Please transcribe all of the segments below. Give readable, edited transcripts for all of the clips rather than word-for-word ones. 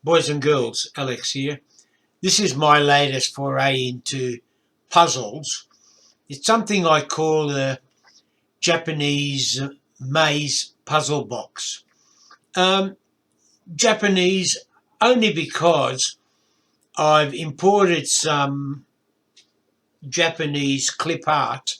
Boys and girls, Alex here. This is my latest foray into puzzles. It's something I call a Japanese maze puzzle box. Japanese only because I've imported some Japanese clip art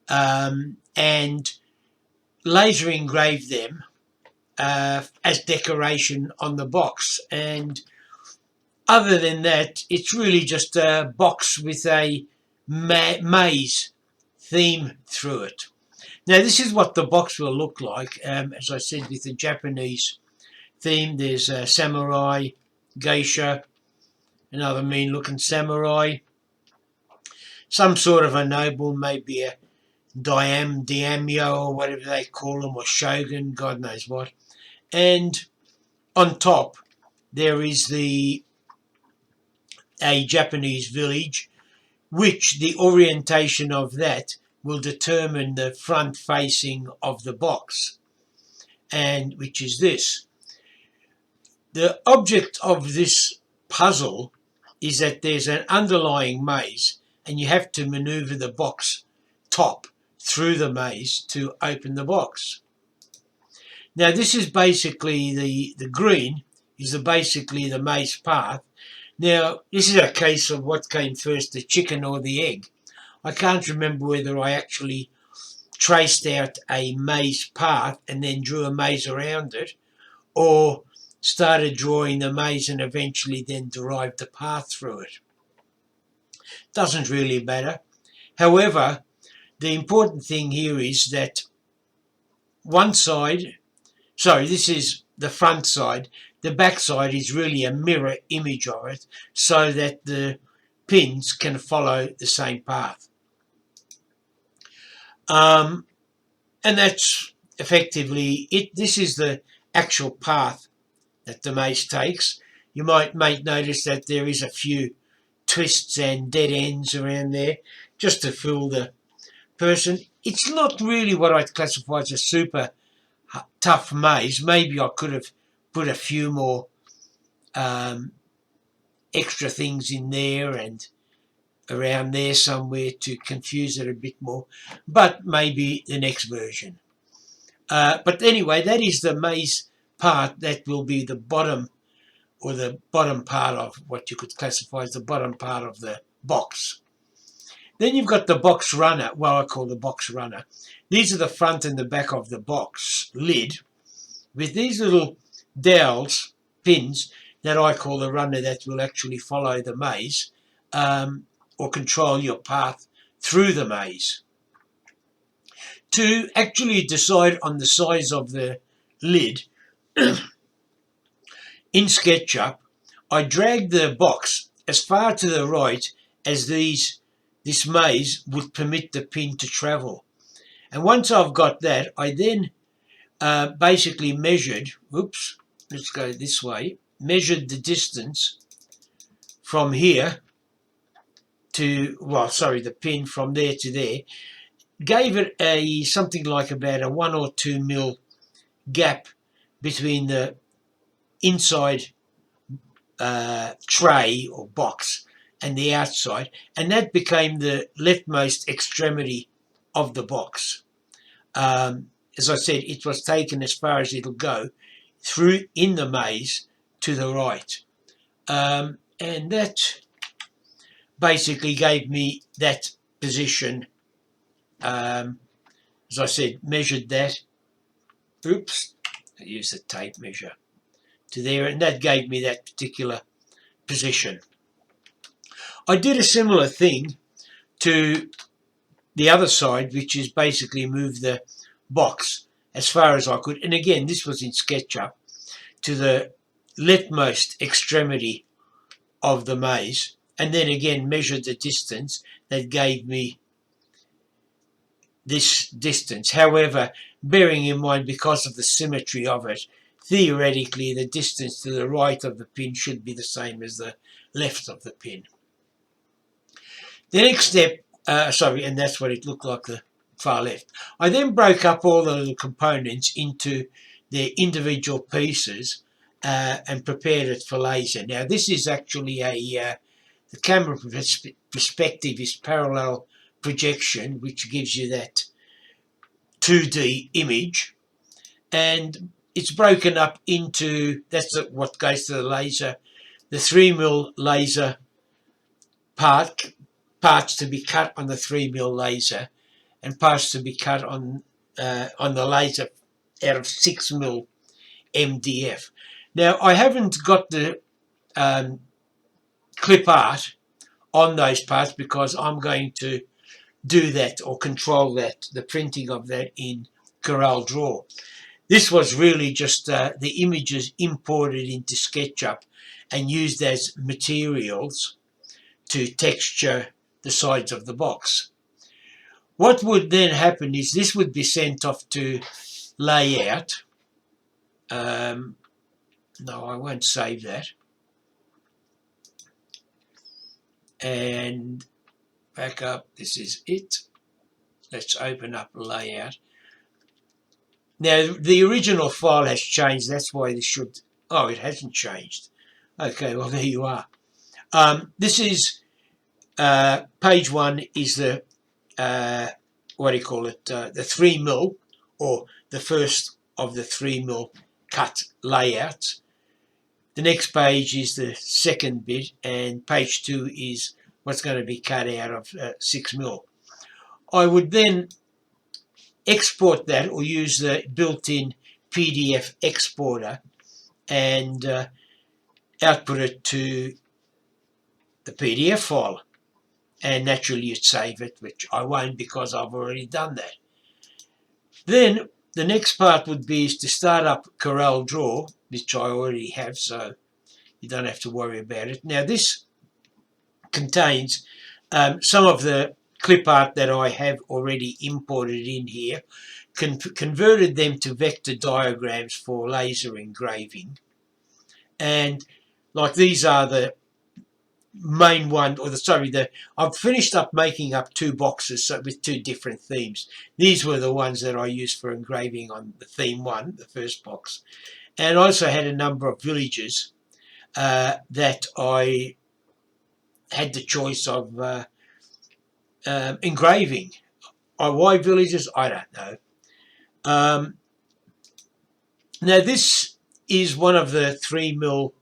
and laser engraved them as decoration on the box, and other than that it's really just a box with a maze theme through it. Now this is what the box will look like, as I said, with the Japanese theme. There's a samurai, geisha, another mean looking samurai, some sort of a noble, maybe a daimyo or whatever they call them, or shogun, God knows what. And on top there is a Japanese village, which the orientation of that will determine the front facing of the box, and which is this. The object of this puzzle is that there's an underlying maze and you have to maneuver the box top through the maze to open the box. Now this is basically the green is basically the maze path. Now this is a case of what came first, the chicken or the egg. I can't remember whether I actually traced out a maze path and then drew a maze around it, or started drawing the maze and eventually then derived the path through it. Doesn't really matter. However, the important thing here is that one side, sorry, this is the front side, the back side is really a mirror image of it, so that the pins can follow the same path. And that's effectively it. This is the actual path that the maze takes. You might notice that there is a few twists and dead ends around there just to fool the person. It's not really what I'd classify as a super tough maze. Maybe I could have put a few more extra things in there and around there somewhere to confuse it a bit more, but maybe the next version. But anyway, that is the maze part. That will be the bottom, or the bottom part of what you could classify as the bottom part of the box. Then you've got the box runner. Well, I call the box runner. These are the front and the back of the box lid, with these little dowels, pins, that I call the runner, that will actually follow the maze or control your path through the maze. To actually decide on the size of the lid, in SketchUp, I drag the box as far to the right as this maze would permit the pin to travel. And once I've got that, I then basically measured, let's go this way, measured the distance from here to, the pin from there to there, gave it something like about a 1 or 2 mil gap between the inside tray or box and the outside, and that became the leftmost extremity of the box. As I said, it was taken as far as it'll go through in the maze to the right, and that basically gave me that position. As I said, measured that. I used the tape measure to there, and that gave me that particular position. I did a similar thing to the other side, which is basically move the box as far as I could, and again this was in SketchUp, to the leftmost extremity of the maze, and then again measured the distance. That gave me this distance. However, bearing in mind, because of the symmetry of it, theoretically the distance to the right of the pin should be the same as the left of the pin. The next step, and that's what it looked like, the far left. I then broke up all the little components into their individual pieces and prepared it for laser. Now this is actually the camera perspective is parallel projection, which gives you that 2D image, and it's broken up into, that's what goes to the laser, the 3mm laser parts to be cut on the 3mm laser, and parts to be cut on the laser out of 6mm MDF. Now I haven't got the clip art on those parts because I'm going to do that or control that, the printing of that, in CorelDRAW. This was really just the images imported into SketchUp and used as materials to texture the sides of the box. What would then happen is this would be sent off to layout. No, I won't save that. And back up, this is it. Let's open up layout. Now the original file has changed, that's why this should, oh, it hasn't changed. Okay, well there you are. This is page 1 is the what do you call it, the 3mm, or the first of the 3mm cut layouts. The next page is the second bit, and page 2 is what's going to be cut out of 6mm. I would then export that or use the built-in PDF exporter and output it to the PDF file, and naturally you'd save it, which I won't because I've already done that. Then the next part would be is to start up CorelDRAW, which I already have, so you don't have to worry about it. Now this contains some of the clip art that I have already imported in here, converted them to vector diagrams for laser engraving, and like these are the main one, or I've finished up making up 2 boxes with 2 different themes. These were the ones that I used for engraving on the theme 1, the first box, and I also had a number of villages that I had the choice of engraving. Why villages? I don't know. Now this is one of the 3mm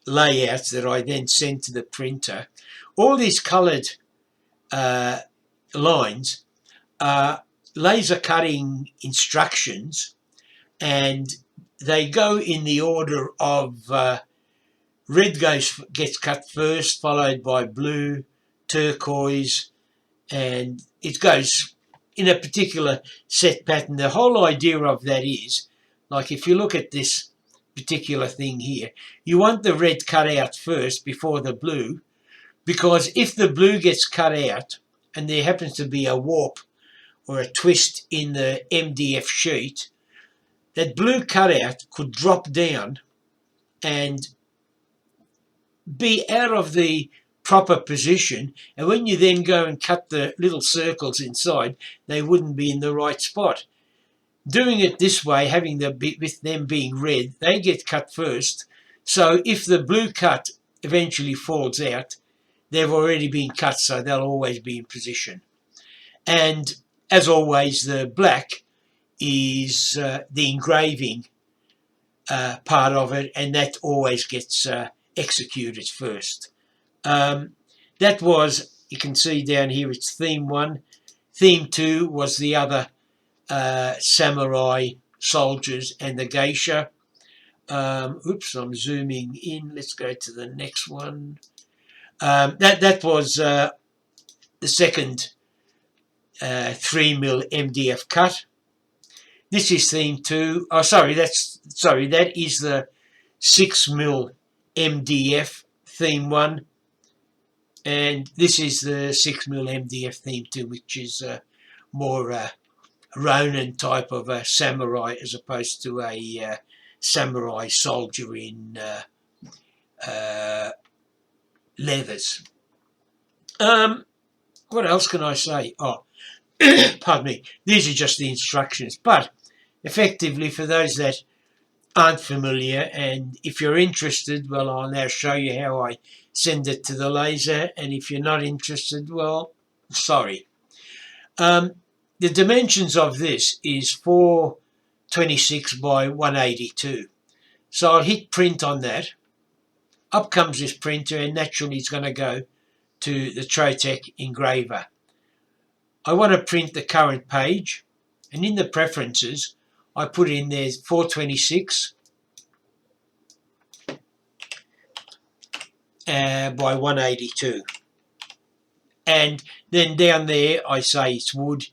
layouts that I then sent to the printer. All these coloured lines are laser cutting instructions, and they go in the order of red gets cut first, followed by blue, turquoise, and it goes in a particular set pattern. The whole idea of that is, like if you look at this particular thing here, you want the red cut out first before the blue, because if the blue gets cut out and there happens to be a warp or a twist in the MDF sheet, that blue cutout could drop down and be out of the proper position, and when you then go and cut the little circles inside, they wouldn't be in the right spot. Doing it this way, having with them being red, they get cut first, so if the blue cut eventually falls out, they've already been cut, so they'll always be in position. And as always, the black is the engraving part of it, and that always gets executed first. That was, you can see down here, it's theme 1. Theme 2 was the other samurai soldiers and the geisha. Oops, I'm zooming in. Let's go to the next one. That was the second 3mm MDF cut. This is theme 2. Oh, that is the 6mm MDF theme 1. And this is the 6mm MDF theme 2, which is more Ronin type of a samurai as opposed to a samurai soldier in leathers. What else can I say? Oh, pardon me. These are just the instructions. But effectively, for those that aren't familiar, and if you're interested, well, I'll now show you how I send it to the laser, and if you're not interested, well, sorry. The dimensions of this is 426 by 182. So I'll hit print on that. Up comes this printer, and naturally it's going to go to the Trotec engraver. I want to print the current page, and in the preferences I put in there 426 by 182, and then down there I say it's wood,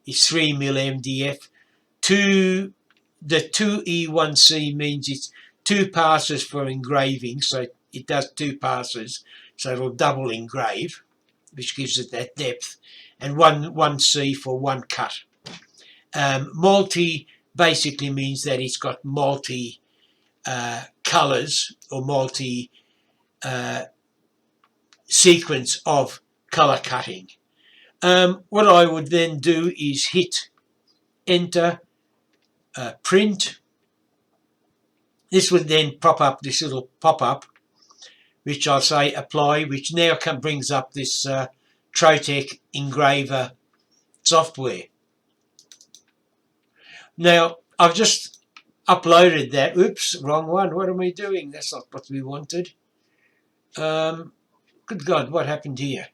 it's 3mm MDF. The 2E1C means it's 2 passes for engraving, so it does 2 passes, so it'll double engrave, which gives it that depth, and 1C for 1 cut. Multi basically means that it's got multi colours, or multi sequence of colour cutting. What I would then do is hit enter, print. This would then pop up this little pop-up, which I'll say apply, which now brings up this Trotec engraver software. Now I've just uploaded that. Oops, wrong one. What am I doing? That's not what we wanted. Good God, what happened here?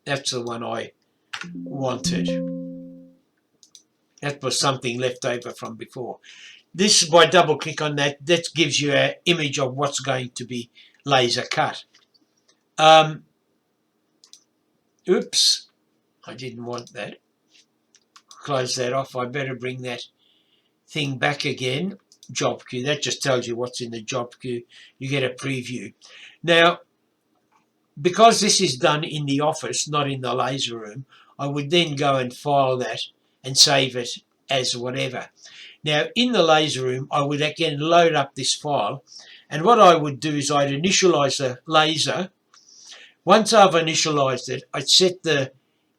That's the one I wanted. That was something left over from before. This, by double click on that, that gives you an image of what's going to be laser cut. Oops, I didn't want that. Close that off. I better bring that thing back again. Job queue. That just tells you what's in the job queue. You get a preview. Now, because this is done in the office, not in the laser room, I would then go and file that and save it as whatever. Now, in the laser room, I would again load up this file, and what I would do is I'd initialize the laser. Once I've initialized it, I'd set the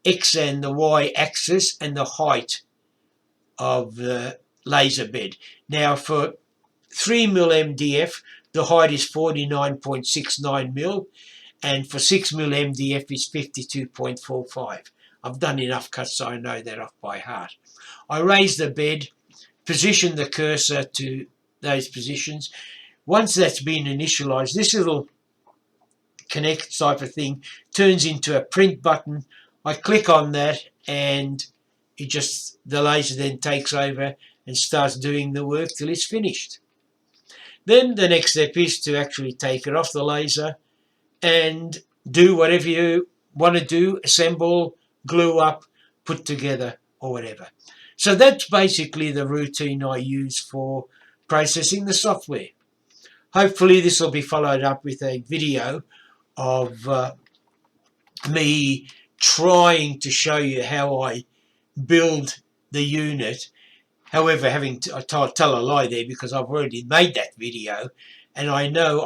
X and the Y axis and the height of the laser bed. Now, for 3mm MDF, the height is 49.69mm, and for 6mm MDF is 52.45. I've done enough cuts so I know that off by heart. I raise the bed, position the cursor to those positions. Once that's been initialized, this little connect type of thing turns into a print button. I click on that, and the laser then takes over and starts doing the work till it's finished. Then the next step is to actually take it off the laser and do whatever you want to do, assemble, glue up, put together, or whatever. So that's basically the routine I use for processing the software. Hopefully this will be followed up with a video of me trying to show you how I build the unit. However, I tell a lie there, because I've already made that video, and I know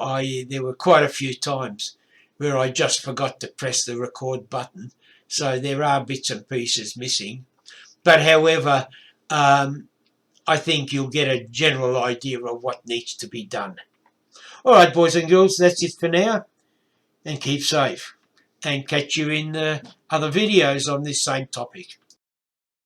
there were quite a few times where I just forgot to press the record button, so there are bits and pieces missing. But however, I think you'll get a general idea of what needs to be done. All right, boys and girls, that's it for now, and keep safe, and catch you in other videos on this same topic.